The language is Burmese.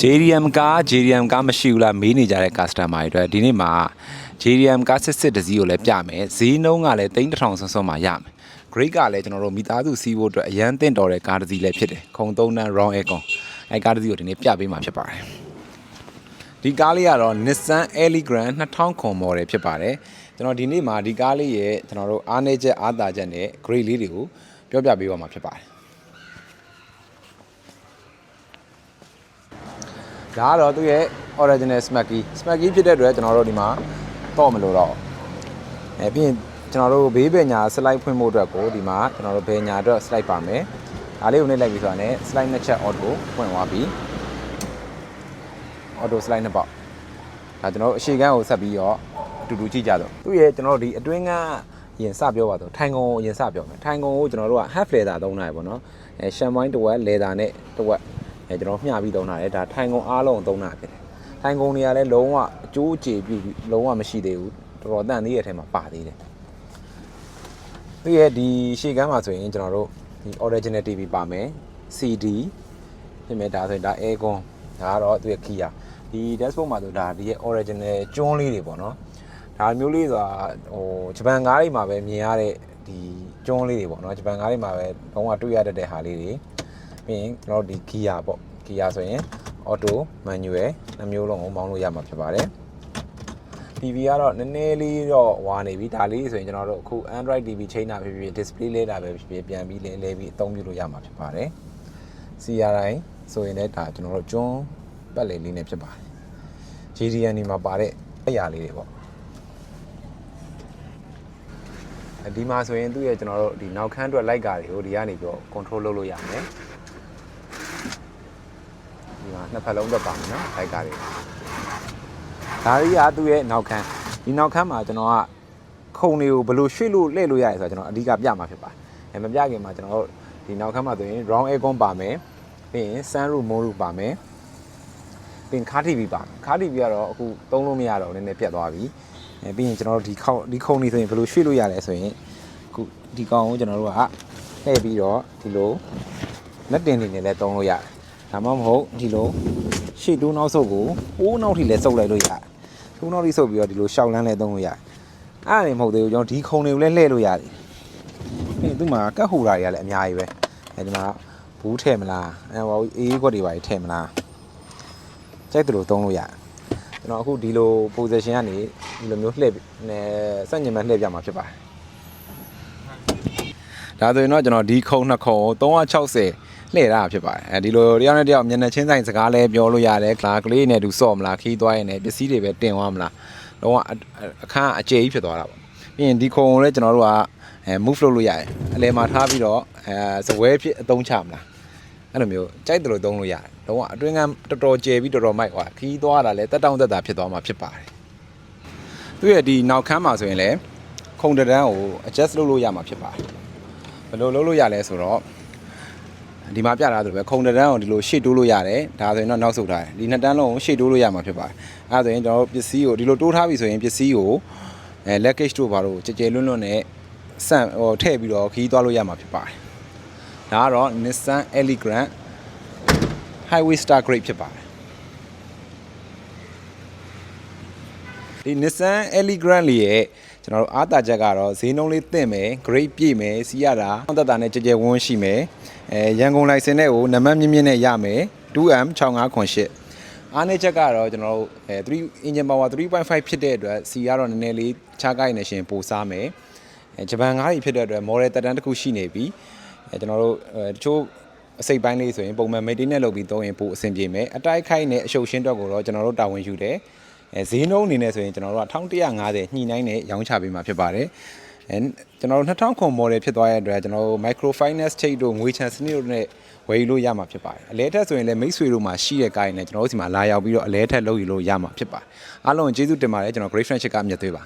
JDM ကားမရှိဘူးလားမေးနေကြတဲ့ customer တွေအတွက်ဒီနေ့မှာ JDM ကားစစ်တစည်းကိုလည်းပြမယ်ဈေးနှုန်းကလည်း3000ဆွန်းမှာရမယ် grade ကလည်းကျွန်တော်တို့မိသားစုစီးဖို့အတွက်အရန်သင့်တော်တဲ့ကားတစ်စီးလည်းဖြစ်တယ်ခုံ3တန်း round aircon အဲကားတစ်စီးကိုဒီနေ့ပြပေးမှာဖြစ်ပါတယ်ဒီကားလေးကတော့ Nissan Elegant 2000ခွန် model ဖြစ်ပါတယ်ကျွန်တော်ဒီနေ့မှာဒီကားလေးရဲ့ကျွန်တော်တို့အားနည်းချက်အားသာချက်နဲ့ grade လေးတွေကိုပြောပြပေးပါမှာဖြစ်ပါတယ်ဒါကတော့သူ့ရဲ့ original smacky ဖြစ်တဲ့အတွက်ကျွန်တော်တို့ဒီမှာတော့မလို့တော့ပြီးရင်ကျွန်တော်တို့ဘေးပညာ slide ဖွင့်ဖို့အတွက်ကိုဒီမှာကျွန်တော်တို့ဘယ်ညာအတွက် slide ပါမယ်ဒါလေးကိုနှိပ်လိုက်ပြီးဆိုတာနဲ့ slide နှစ်ချက် auto ဖွင့်သွားပြီ auto slide နှစ်ပေါက်ဒါကျွန်တော်တို့အရှိကန်းကိုဆက်ပြီးတော့အတူတူကြည့်ကြတော့သူ့ရဲ့ကျွန်တော်တို့ဒီအတွင်းကရင်စပြောပါတော့ထိုင်ကုန်ကိုရင်စပြောမယ်ထိုင်ကုန်ကိုကျွန်တော်တို့က half leather သုံးတာပေါ့နော်ရှမ်မိုင်းတစ်ဝက် leather နဲ့တစ်ဝက်ကျွန်တော်မျှပြီးသုံးတာလေဒါထိုင်ကုန်အားလုံးသုံးတာဖြစ်တယ်ထိုင်ကုန်တွေကလည်းလုံးဝအကျိုးအခြေပြုလုံးဝမရှိသေးဘူးတော်တော်တန်သေးရဲ့အထဲမှာပါသေးတယ်သူရဲ့ဒီရှေ့ကမ်းမှာဆိုရင်ကျွန်တော်တို့ဒီ original TV ပါမယ် CD ပြင်မဲ့ဒါဆိုရင်ဒါ aircon ဒါကတော့သူရဲ့ Kia ဒီ dashboard မှာဆိုဒါဒီရဲ့ original ကျွန်းလေးတွေပေါ့နော်ဒါမျိုးလေးဆိုတာဟိုဂျပန်ကားတွေမှာပဲမြင်ရတဲ့ဒီကျွန်းလေးတွေပေါ့နော်ဂျပန်ကားတွေမှာပဲလုံးဝတွေ့ရတတ်တဲ့ဟာလေးတွေပြီးရင်ကျွန်တော်တို့ဒီ Kia ပေါ့ Kia ဆိုရင် auto manual နှမျိုးလုံးကိုမောင်းလို့ရမှာဖြစ်ပါတယ် TV ကတော့နည်းနည်းလေးတော့ဝါနေပြီဒါလေးဆိုရင်ကျွန်တော်တို့အခု Android TV ချိန်တာဖြစ်ဖြစ် display လဲတာပဲဖြစ်ဖြစ်ပြန်ပြီးလဲပြီးအသုံးပြုလို့ရမှာဖြစ်ပါတယ် CRI ဆိုရင်လည်းဒါကျွန်တော်တို့ကျွန်းပတ်လည်လေးနဲ့ဖြစ်ပါတယ် JDM ဒီမှာပါတဲ့အရာလေးတွေပေါ့ဒီမှာဆိုရင်သူ့ရဲ့ကျွန်တော်တို့ဒီနောက်ခန်းအတွက်လိုက်ကာတွေကိုဒီကနေပြီးတော့ control လုပ်လို့ရမယ်ဒီမှာနှစ်ဖက်လုံးတော့ပါမယ်နော်လိုက်ကာတွေဒါကြီးကသူ့ရဲ့နောက်ခန်းဒီနောက်ခန်းမှာကျွန်တော်ကခုံတွေကိုဘယ်လိုရွှေ့လို့လှည့်လို့ရရဲဆိုတော့ကျွန်တော်အဓိကပြမှာဖြစ်ပါတယ်မပြခင်မှာကျွန်တော်တို့ဒီနောက်ခန်းမှာဆိုရင် round aircon ပါမယ်ပြီးရင် sunroof moonroof ပါမယ်ပြီးရင်ခါး TV ပါမယ်ခါး TV ကတော့အခုသုံးလို့မရတော့နည်းနည်းပြတ်သွားပြီပြီးရင်ကျွန်တော်တို့ဒီခုံတွေဆိုရင်ဘယ်လိုရွှေ့လို့ရလဲဆိုရင်အခုဒီကောင်ကိုကျွန်တော်တို့ကလှည့်ပြီးတော့ဒီလိုလက်တင်နေလည်းသုံးလို့ရတယ်ဒါမှမဟုတ်ဒီလိုရှေ့တိုးနောက်ဆုပ်ကိုအိုးနောက်ထိလည်းစုပ်လိုက်လို့ရတယ်တိုးနောက်ထိစုပ်ပြီးတော့ဒီလိုရှောက်လန်းလည်းသုံးလို့ရတယ်အဲ့ဒါနေမဟုတ်သေးဘူးကျွန်တော်ဒီခုံတွေကိုလည်းလှည့်လို့ရတယ်ပြီးရင်သူ့မှာကတ်ဟိုတာတွေကလည်းအများကြီးပဲအဲဒီမှာဘူးထည့်မလားအေးခွက်တွေပါထည့်မလားကြိုက်တယ်လို့သုံးလို့ရတယ်ကျွန်တော်အခုဒီလို position ကနေဒီလိုမျိုးလှည့်နေစက်ညင်မဲ့လှည့်ပြမှာဖြစ်ပါတယ်ဒါဆိုရင်တော့ကျွန်တော်ဒီခုံနှစ်ခုံ360လှည့်တာဖြစ်ပါတယ်အဲဒီလိုတယောက်နဲ့တယောက်မျက်နှာချင်းဆိုင်စကားလည်းပြောလို့ရတယ်ကလားကလေးနဲ့တူစော့မလားခီးသွားရင်လည်းပစ္စည်းတွေပဲတင်သွားမလားတော့အခန်းအကျယ်ကြီးဖြစ်သွားတာပေါ့ပြီးရင်ဒီခုံကိုလည်းကျွန်တော်တို့ကmove လုပ်လို့ရတယ်အလဲမှာထားပြီးတော့စပွဲဖြစ်အသုံးချမလားအဲ့လိုမျိုးကြိုက်တယ်လို့သုံးလို့ရတယ်တော့အတွင်းကတော်တော်ကျယ်ပြီးတော်တော်မိုက်သွားခီးသွားတာလည်းတက်တောင့်တက်တာဖြစ်သွားမှာဖြစ်ပါတယ်သူရဲ့ဒီနောက်ခန်းမှာဆိုရင်လည်းခုံတန်းကို adjust လုပ်လို့ရမှာဖြစ်ပါတယ်ဘယ်လိုလုပ်လို့ရလဲဆိုတော့ဒီမှာပြထားသလိုပဲခုံတန်းကိုဒီလိုရှေ့တိုးလို့ရတယ်ဒါဆိုရင်တော့နောက်ဆုတ်ထားတယ်ဒီနှစ်တန်းလုံးကိုရှေ့တိုးလို့ရမှာဖြစ်ပါတယ်အဲဒါဆိုရင်ကျွန်တော်တို့ပစ္စည်းကိုဒီလိုတိုးထားပြီဆိုရင်ပစ္စည်းကိုluggage တို့ဘာလို့ကြဲလွန်းလွန်းနဲ့ဆန့်ဟိုထည့်ပြီးတော့ခီးသွားလို့ရမှာဖြစ်ပါတယ်ဒါကတော့ Nissan Elegant Highway Star Grade ဖြစ်ပါတယ်ဒီ Nissan Elegant လေးရဲ့ကျွန်တော်တို့အားသာချက်ကတော့ဈေးနှုန်းလေးသင့်မယ် grade ပြည့်မယ်စီးရတာသက်သာနဲ့ကြဲဝန်းရှိမယ်ရန်ကုန်လိုင်စင်နဲ့ကိုနံပါတ်မြင့်မြင့်နဲ့ရမယ် 2M6508အားနည်းချက်ကတော့ကျွန်တော်တို့3 engine power 3.5 ဖြစ်တဲ့အတွက်စီကတော့နည်းနည်းလေးခြားကိုက်နေရှင်ပိုစားမယ်ဂျပန်ကားကြီးဖြစ်တဲ့အတွက် model တက်တန်းတစ်ခုရှိနေပြီကျွန်တော်တို့တချို့အစိပ်ပိုင်းလေးဆိုရင်ပုံမှန် maintenance လုပ်ပြီးသုံးရင်ပိုအဆင်ပြေမယ်အတိုက်ခိုက်နဲ့အရှုပ်ရှင်းတော့ကိုတော့ကျွန်တော်တို့တာဝန်ယူတယ်ဈေးနှုန်းအနေနဲ့ဆိုရင်ကျွန်တော်တို့က1150ညှိနှိုင်းနဲ့ရောင်းချပေးမှာဖြစ်ပါတယ်ကျွန်တော်တို့2000ခွန် model ဖြစ်သွားတဲ့အတွက်ကျွန်တော်တို့ micro finance ချိတ်တို့ငွေချမ်းစနစ်တို့နဲ့ဝယ်ယူလို့ရမှာဖြစ်ပါတယ်အလဲထက်ဆိုရင်လည်းမိတ်ဆွေတို့မှာရှိတဲ့ကားတွေနဲ့ကျွန်တော်တို့စီမှာလာရောက်ပြီးတော့အလဲထက်လုပ်ယူလို့ရမှာဖြစ်ပါတယ်အားလုံးကျေးဇူးတင်ပါတယ်ကျွန်တော် Great Friendship ကမြတ်သွေးပါ